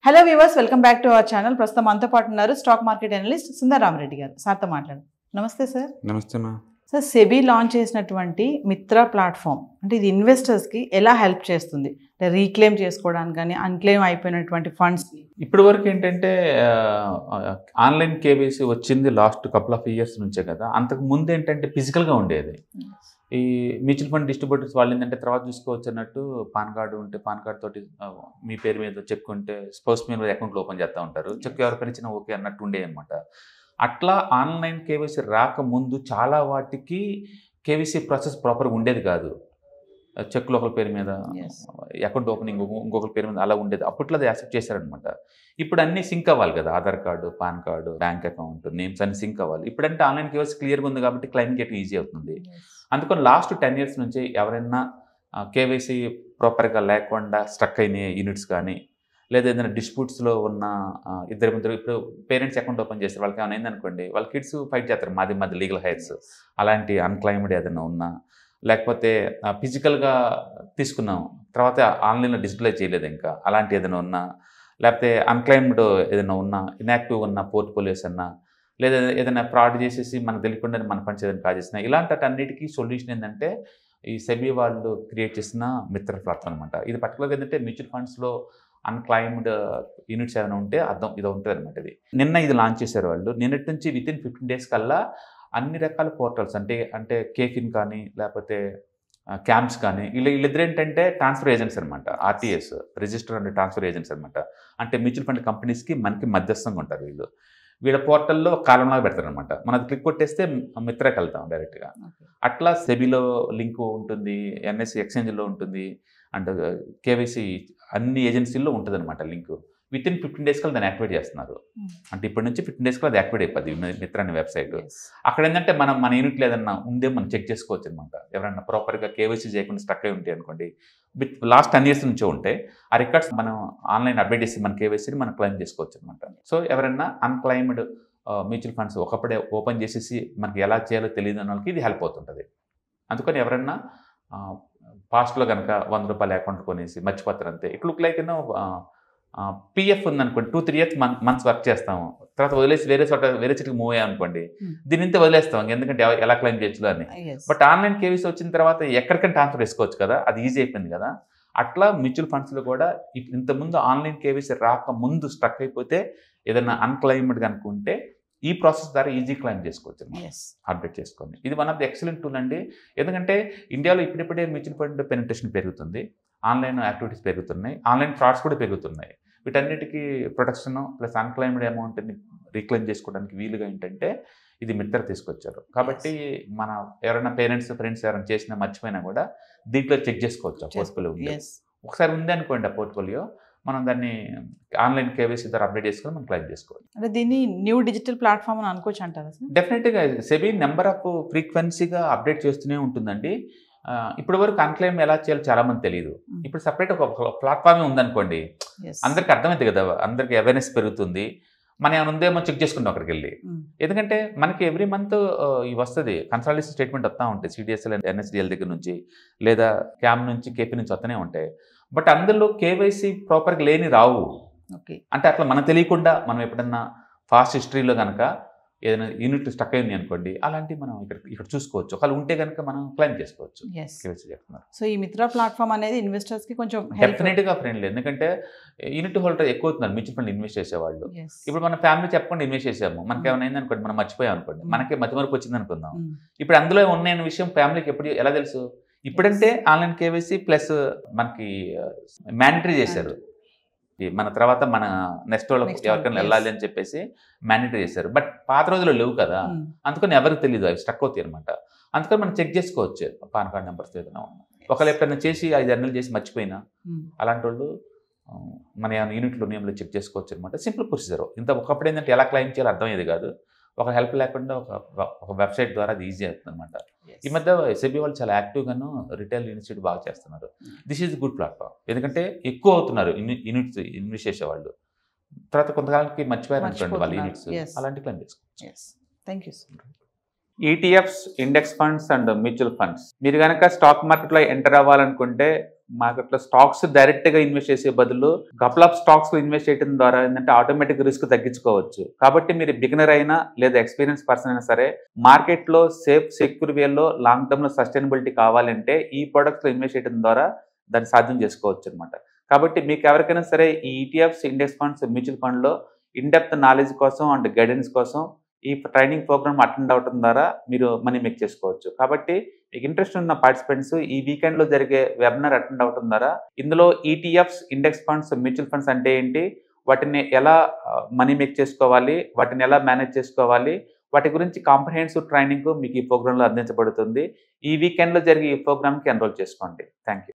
Hello viewers, welcome back to our channel. ప్రస్తుతం మనతో పాటు ఉన్నారు stock market analyst Sundar Rama Reddy గారు. సార్తో మాట్లాడు. నమస్తే సార్. నమస్తే మా సార్, సెబీ లాంచ్ చేసినటువంటి మిత్ర ప్లాట్ఫామ్ అంటే ఇది ఇన్వెస్టర్స్కి ఎలా హెల్ప్ చేస్తుంది? రీక్లెయిమ్ చేసుకోవడానికి కానీ అన్క్లెయిమ్ అయిపోయినటువంటి ఫండ్స్. ఇప్పటి వరకు ఏంటంటే ఆన్లైన్ కేవైసీ వచ్చింది లాస్ట్ కపుల్ ఆఫ్ ఇయర్స్ నుంచే కదా. అంతకు ముందు ఏంటంటే ఫిజికల్గా ఉండేది. ఈ మ్యూచువల్ ఫండ్ డిస్ట్రిబ్యూటర్స్ వాళ్ళు ఏంటంటే తర్వాత చూసుకోవచ్చు అన్నట్టు పాన్ కార్డు ఉంటే పాన్ కార్డు తోటి మీ పేరు మీద చెక్ ఉంటే స్పోర్ట్స్ మీద అకౌంట్లు ఓపెన్ చేస్తూ ఉంటారు. చెక్ ఎవరికైనా ఇచ్చినా ఓకే అన్నట్టు ఉండేది అనమాట. అట్లా ఆన్లైన్ కేవైసీ రాకముందు చాలా వాటికి కేవైసీ ప్రాసెస్ ప్రాపర్గా ఉండేది కాదు. చెక్లు ఒకరి పేరు మీద, అకౌంట్ ఓపెనింగ్ ఇంకొకరి పేరు మీద అలా ఉండేది. అప్పట్లో అది యాక్సెప్ట్ చేశారనమాట. ఇప్పుడు అన్నీ సింక్ అవ్వాలి కదా, Aadhaar card, pan card, bank account, names అన్ని సింక్ అవ్వాలి. ఇప్పుడంటే ఆన్లైన్ కేవైసీ క్లియర్గా ఉంది కాబట్టి క్లైమింగ్ గెట్ ఈజీ అవుతుంది. అందుకని లాస్ట్ 10 years నుంచి ఎవరైనా కేవైసీ ప్రాపర్గా లేకుండా స్ట్రక్ అయిన యూనిట్స్ కానీ, లేదా ఏదైనా డిస్ప్యూట్స్లో ఉన్న ఇద్దరు ముద్దరు, ఇప్పుడు పేరెంట్స్ అకౌంట్ ఓపెన్ చేస్తారు, వాళ్ళకి ఏమైనా అయిందనుకోండి, వాళ్ళ కిడ్స్ ఫైట్ చేస్తారు మాది లీగల్ హైర్స్. అలాంటి అన్క్లైమ్డ్ ఏదైనా ఉన్నా, లేకపోతే ఫిజికల్గా తీసుకున్నాం తర్వాత ఆన్లైన్లో డిస్ప్లే చేయలేదు ఇంకా, అలాంటి ఏదైనా ఉన్నా, లేకపోతే అన్క్లైమ్డ్ ఏదైనా ఉన్నా, ఇన్యాక్టివ్ ఉన్న పోర్ట్ఫోలియోస్ అన్నా, లేదా ఏదైనా ఫ్రాడ్ చేసేసి మనకు తెలియకుండా మన ఫండ్స్ ఏదైనా కాల్ చేసినా, ఇలాంటి అన్నిటికీ సొల్యూషన్ ఏంటంటే ఈ సెబీ వాళ్ళు క్రియేట్ చేసిన మిత్ర ప్లాట్ఫామ్ అనమాట. ఇది పర్టికులర్గా ఏంటంటే మ్యూచువల్ ఫండ్స్లో అన్క్లైమ్డ్ యూనిట్స్ ఏమైనా ఉంటే అర్థం ఇది ఉంటుంది అనమాట. నిన్న ఇది లాంచ్ చేశారు వాళ్ళు. నిన్నటి నుంచి వితిన్ 15 days కల్లా అన్ని రకాల పోర్టల్స్ అంటే కేఫిన్ కానీ, లేకపోతే క్యాంప్స్ కానీ, వీళ్ళిద్దరు ఏంటంటే ట్రాన్స్ఫర్ ఏజెంట్స్ అనమాట. RTS, register and transfer agents అనమాట. అంటే మ్యూచువల్ ఫండ్ కంపెనీస్కి మనకి మధ్యస్థంగా ఉంటారు. వీళ్ళ పోర్టల్లో కాలంలాగా పెడతారనమాట. మనం క్లిక్ కొట్టేస్తే మిత్రకి వెళ్తాం డైరెక్ట్గా. అట్లా సెబీలో లింక్ ఉంటుంది, ఎన్ఎస్సి ఎక్స్చేంజ్లో ఉంటుంది, అండ్ కేవైసీ అన్ని ఏజెన్సీల్లో ఉంటుంది అనమాట లింక్. వితిన్ 15 days కల్లా దాన్ని యాక్టివేట్ చేస్తున్నారు. అంటే ఇప్పటి నుంచి 15 days కల్లా అది యాక్టివేట్ అయిపోద్ది మిత్ర అనే వెబ్సైట్. అక్కడ ఏంటంటే మన యూనిట్లో ఏదన్నా ఉందే మనం చెక్ చేసుకోవచ్చు అనమాట. ఎవరైనా ప్రాపర్గా కేవైసీ చేయకుండా స్ట్రక్ అయి ఉంటాయి అనుకోండి, లాస్ట్ 10 years నుంచే ఉంటే ఆ రికార్డ్స్ మనం ఆన్లైన్ అప్డేట్ చేసి మన కేవైసీని మనం క్లెయిమ్ చేసుకోవచ్చు అనమాట. సో ఎవరైనా అన్క్లైమ్డ్ మ్యూచువల్ ఫండ్స్ ఒకప్పుడే ఓపెన్ చేసేసి మనకి ఎలా చేయాలో తెలియదు అన్న వాళ్ళకి ఇది హెల్ప్ అవుతుంటుంది. అందుకని ఎవరైనా పాస్ట్లో కనుక 100 రూపాయల అకౌంట్ కొనేసి మర్చిపోతారు అంతే. ఇట్ లుక్ లైక్ పిఎఫ్ ఉందనుకోండి, 2-3 years మంత్స్ వర్క్ చేస్తాము, తర్వాత వదిలేసి వేరే చోటికి మూవ్ అయ్యాం అనుకోండి, దీని ఇంత వదిలేస్తాం ఎందుకంటే ఎలా క్లెయిమ్ చేయొచ్చు అని. బట్ ఆన్లైన్ కేవైసీ వచ్చిన తర్వాత ఎక్కడికైనా ట్రాన్స్ఫర్ చేసుకోవచ్చు కదా, అది ఈజీ అయిపోయింది కదా. అట్లా మ్యూచువల్ ఫండ్స్లో కూడా ఇంతకుముందు ఆన్లైన్ కేవైసీ రాకముందు స్ట్రక్ అయిపోతే ఏదైనా అన్క్లైమ్డ్ కనుకుంటే ఈ ప్రాసెస్ ద్వారా ఈజీ క్లైమ్ చేసుకోవచ్చు, అప్డేట్ చేసుకోండి. ఇది one of the excellent tool అండి. ఎందుకంటే ఇండియాలో ఇప్పుడిప్పుడే మ్యూచువల్ ఫండ్ పెనిట్రేషన్ పెరుగుతుంది, ఆన్లైన్ యాక్టివిటీస్ పెరుగుతున్నాయి, ఆన్లైన్ ఫ్రాడ్స్ కూడా పెరుగుతున్నాయి. వీటన్నిటికీ ప్రొటెక్షన్ ప్లస్ అన్క్లైమ్డ్ అమౌంట్ని రీక్లెయిమ్ చేసుకోవడానికి వీలుగా ఏంటంటే ఇది మిత్ర తీసుకొచ్చారు. కాబట్టి మన ఎవరైనా పేరెంట్స్ ఫ్రెండ్స్ ఎవరైనా చేసినా మర్చిపోయినా కూడా దీంట్లో చెక్ చేసుకోవచ్చు ఆ పోర్ట్ఫోలియో ఉంది. ఒకసారి ఉంది అనుకోండి ఆ పోర్ట్ఫోలియో, మనం దాన్ని ఆన్లైన్ కేవైసీ ద్వారా అప్డేట్ చేసుకొని మనం క్లెయిమ్ చేసుకోవాలి. అంటే దీన్ని న్యూ డిజిటల్ ప్లాట్ఫామ్ అని అనుకోవచ్చు అంటారా? డెఫినెట్గా సెబీ నెంబర్ ఆఫ్ ఫ్రీక్వెన్సీగా అప్డేట్ చేస్తూనే ఉంటుందండి. ఇప్పటి వరకు అన్క్లెయిమ్ ఎలా చేయాలో చాలా మంది తెలియదు. ఇప్పుడు సపరేట్ ఒక ప్లాట్ఫామే ఉందనుకోండి, అందరికి అర్థమైంది కదా, అందరికి అవేర్నెస్ పెరుగుతుంది. మన ఏమైనా ఉందేమో చెక్ చేసుకుంటాం అక్కడికి వెళ్ళి. ఎందుకంటే మనకి ఎవ్రీ మంత్ ఇవి వస్తుంది, కన్సల్టేషన్ స్టేట్మెంట్ వస్తూ ఉంటాయి సిడిఎస్ఎల్ అండ్ ఎన్ఎస్డిఎల్ దగ్గర నుంచి, లేదా క్యామ్ నుంచి, కేపీ నుంచి వస్తూనే ఉంటాయి. బట్ అందులో కేవైసీ ప్రాపర్గా లేని రావు. అంటే అట్లా మనం తెలియకుండా మనం ఎప్పుడన్నా ఫాస్ట్ హిస్టరీలో కనుక ఏదైనా యూనిట్ స్టక్ అయింది అనుకోండి, అలాంటివి మనం ఇక్కడ చూసుకోవచ్చు. ఒకవేళ ఉంటే కనుక మనం క్లెయిమ్ చేసుకోవచ్చు. కేవైసీ చెప్తున్నారు. సో ఈ మిత్ర ప్లాట్ఫామ్ అనేది ఇన్వెస్టర్స్కి కొంచెం డెఫినెట్గా ఫ్రెండ్లీ. ఎందుకంటే యూనిట్ హోల్డర్ ఎక్కువ అవుతున్నారు మ్యూచువల్ ఫండ్ ఇన్వెస్ట్ చేసేవాళ్ళు. ఇప్పుడు మన ఫ్యామిలీ చెప్పకుండా ఇన్వెస్ట్ చేసాము, మనకి ఏమైనా అయింది అనుకోండి, మనం మర్చిపోయాం అనుకోండి, మనకే మతిమరుపు వచ్చింది అనుకుందాం. ఇప్పుడు అందులో ఉన్న విషయం ఫ్యామిలీకి ఎప్పుడు ఎలా తెలుసు? ఇప్పుడంటే ఆన్లైన్ కేవైసీ ప్లస్ మనకి మ్యాండటరీ చేశారు. మన తర్వాత మన నెక్స్ట్ వాళ్ళకి ఎవరికైనా వెళ్ళాలి అని చెప్పేసి మ్యాండేటరీ చేశారు. బట్ పాత రోజుల్లో లేవు కదా, అందుకని ఎవరికి తెలియదు, అవి స్ట్రక్ అవుతాయి అనమాట. అందుకని మనం చెక్ చేసుకోవచ్చు పాన్ కార్డ్ నెంబర్స్ ఏదైనా ఉన్నా. ఒకవేళ ఎప్పుడైనా చేసి 5 నెలలు చేసి మర్చిపోయినా అలాంటి వాళ్ళు మన యూనిట్లో నేమ్లో చెక్ చేసుకోవచ్చు అనమాట. Simple procedure. ఒకప్పుడు ఏంటంటే ఎలా క్లెయిమ్ చేయాలో అర్థమయ్యేది కాదు, ఒక హెల్ప్ లేకుండా ఒక వెబ్సైట్ ద్వారా అది ఈజీ అవుతుంది అనమాట. ఈ మధ్య సెబీ వాళ్ళు చాలా యాక్టివ్గాను రిటైల్ యూనిట్స్ బాగా చేస్తున్నారు. This is good platform. ఎందుకంటే ఎక్కువ అవుతున్నారు యూనిట్స్ ఇన్వెస్ట్ చేసేవాళ్ళు, తర్వాత కొంతకాలానికి మర్చిపోయారు అనుకోండి వాళ్ళ యూనిట్స్, అలాంటి క్లెయిమ్ చేసుకోవచ్చు. Thank you. ETFs, index funds and mutual funds మీరు కనుక స్టాక్ మార్కెట్లో ఎంటర్ అవ్వాలనుకుంటే మార్కెట్లో స్టాక్స్ డైరెక్ట్గా ఇన్వెస్ట్ చేసే బదులు కపుల్ ఆఫ్ స్టాక్స్ ఇన్వెస్ట్ చేయడం ద్వారా ఏంటంటే ఆటోమేటిక్ రిస్క్ తగ్గించుకోవచ్చు. కాబట్టి మీరు బిగినర్ అయినా లేదా ఎక్స్పీరియన్స్ పర్సన్ అయినా సరే మార్కెట్లో సేఫ్ సెక్యూర్ వేలో లాంగ్ టర్మ్లో సస్టైనబిలిటీ కావాలంటే ఈ ప్రొడక్ట్స్లో ఇన్వెస్ట్ చేయడం ద్వారా దాన్ని సాధ్యం చేసుకోవచ్చు అనమాట. కాబట్టి మీకు ఎవరికైనా సరే ఈ ఈటీఎఫ్స్, ఇండెక్స్ ఫండ్స్, మ్యూచువల్ ఫండ్లో ఇన్డెప్త్ నాలెడ్జ్ కోసం అండ్ గైడెన్స్ కోసం ఈ ట్రైనింగ్ ప్రోగ్రామ్ అటెండ్ అవడం ద్వారా మీరు మనీ మేక్ చేసుకోవచ్చు. కాబట్టి మీకు ఇంట్రెస్ట్ ఉన్న పార్టిసిపెంట్స్ ఈ వీకెండ్లో జరిగే వెబినార్ అటెండ్ అవడం ద్వారా ఇందులో ETFs, index funds, mutual funds అంటే ఏంటి, వాటిని ఎలా మనీ మేక్ చేసుకోవాలి, వాటిని ఎలా మేనేజ్ చేసుకోవాలి, వాటి గురించి కాంప్రహెన్సివ్ ట్రైనింగ్ మీకు ఈ ప్రోగ్రాంలో అందించబడుతుంది. ఈ వీకెండ్లో జరిగే ఈ ప్రోగ్రామ్కి ఎన్రోల్ చేసుకోండి. Thank you.